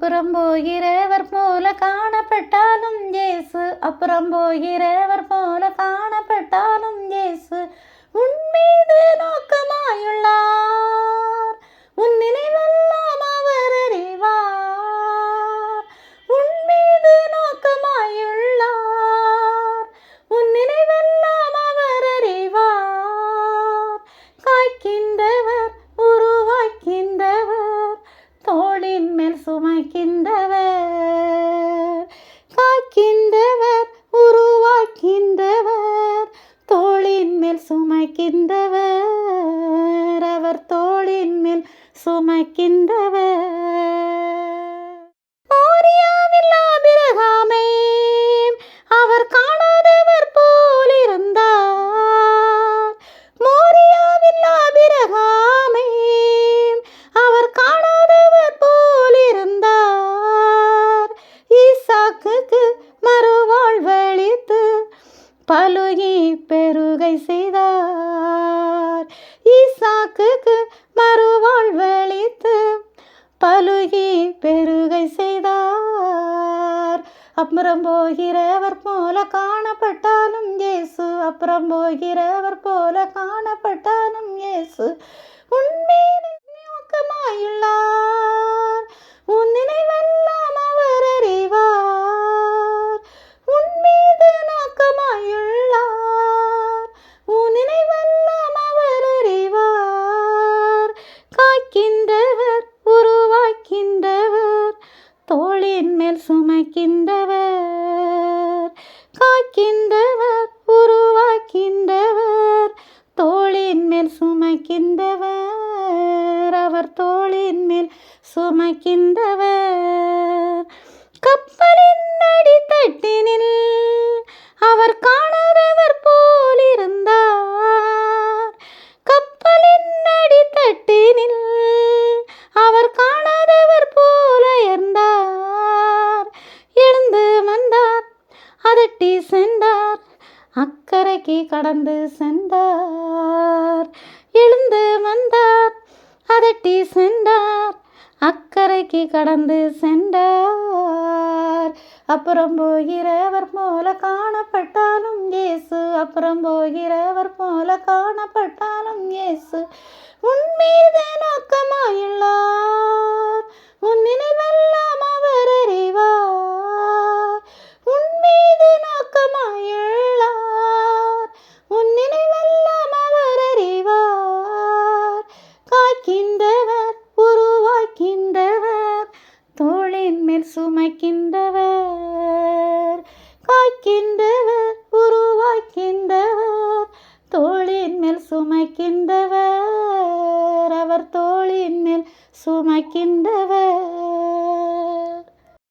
அப்புறம் போகிறவர் போல காணப்பட்டாலும் இயேசு, அப்புறம் போகிறவர் போல காணப்பட்டாலும் இயேசு உன் மீது நோக்கமாயுள்ளார். உன் நினைவெல்லாம் அவர் அறிவார். உன் மீது நோக்கமாயுள்ளார். உன் நினைவெல்லாம் அவர் அறிவார். காய்க்கின்றவர், உருவாக்கின்றவர், தோளின் மேல் சுமைக்கின்றவர். காய்க்கின்றவர், உருவாக்கின்றவர், தோளின் மேல் சுமைக்கின்றவர். அவர் தோளின் மேல் சுமைக்கின்றவர். மோரியாவில் ஆபிரகாமை அவர் காணாதவர் போல் இருந்தார். மோரியாவில் ஆபிரகாமை அவர் காணாதவர் போல் இருந்தார். ஈசாக்குக்கு மறுவாழ்வளித்து பலுகி பெருகை செய்தார். ஈசாக்குக்கு மறுவாழ்வளித்து பலுகி பெருகை செய்தார். அப்புறம் போகிறவர் போல காணப்பட்டாலும் இயேசு, அப்புறம் போகிறவர் போல காணப்பட்டாலும் இயேசு உன் மீது நோக்கமாயுள்ளார். உன் நினைவெல்லாம் அவர் அறிவார். உன் மீது நோக்கமாயுள்ளார். உன் நினைவெல்லாம் அவர் அறிவார். காய்க்கின்றவர், உருவாக்கின்றவர், தோளின் மேல் சுமைக்கின்றவர். காய்க்கின்றவர், உருவாக்கின்றவர், தோளின் மேல் சுமைக்கின்றவர். அவர் தோளின் மேல் சுமைக்கின்றவர். கப்பலின் அடித்தட்டினில் அவர் காணாதவர் போல் இருந்தார். கப்பலின் அடித்தட்டினில் அவர் காணாதவர் போல இருந்தார். எழுந்து வந்தார், அதட்டி சென்றார், அக்கறைக்கு கடந்து சென்றார். எழுந்து வந்தார், அதட்டி சென்றார், அக்கறைக்கு கடந்து சென்றார். அப்புறம் போகிறவர் போல காணப்பட்டாலும் இயேசு, அப்புறம் போகிறவர் போல காணப்பட்டாலும் இயேசு உன் மீது நோக்கமாயுள்ளார். உன் நினைவெல்லாம் அவர் அறிவார். உன் மீது நோக்கமாயுள்ளார். உன் நினைவெல்லாம் அவர் அறிவார். காய்க்கின்றவர், உருவாக்கின்றவர், தோளின் மேல் சுமைக்கின்றவர். காய்க்கின்றவர், உருவாக்கின்றவர், தோளின் மேல் சுமைக்கின்றவர். அவர் தோளின் மேல் சுமைக்கின்றவர்.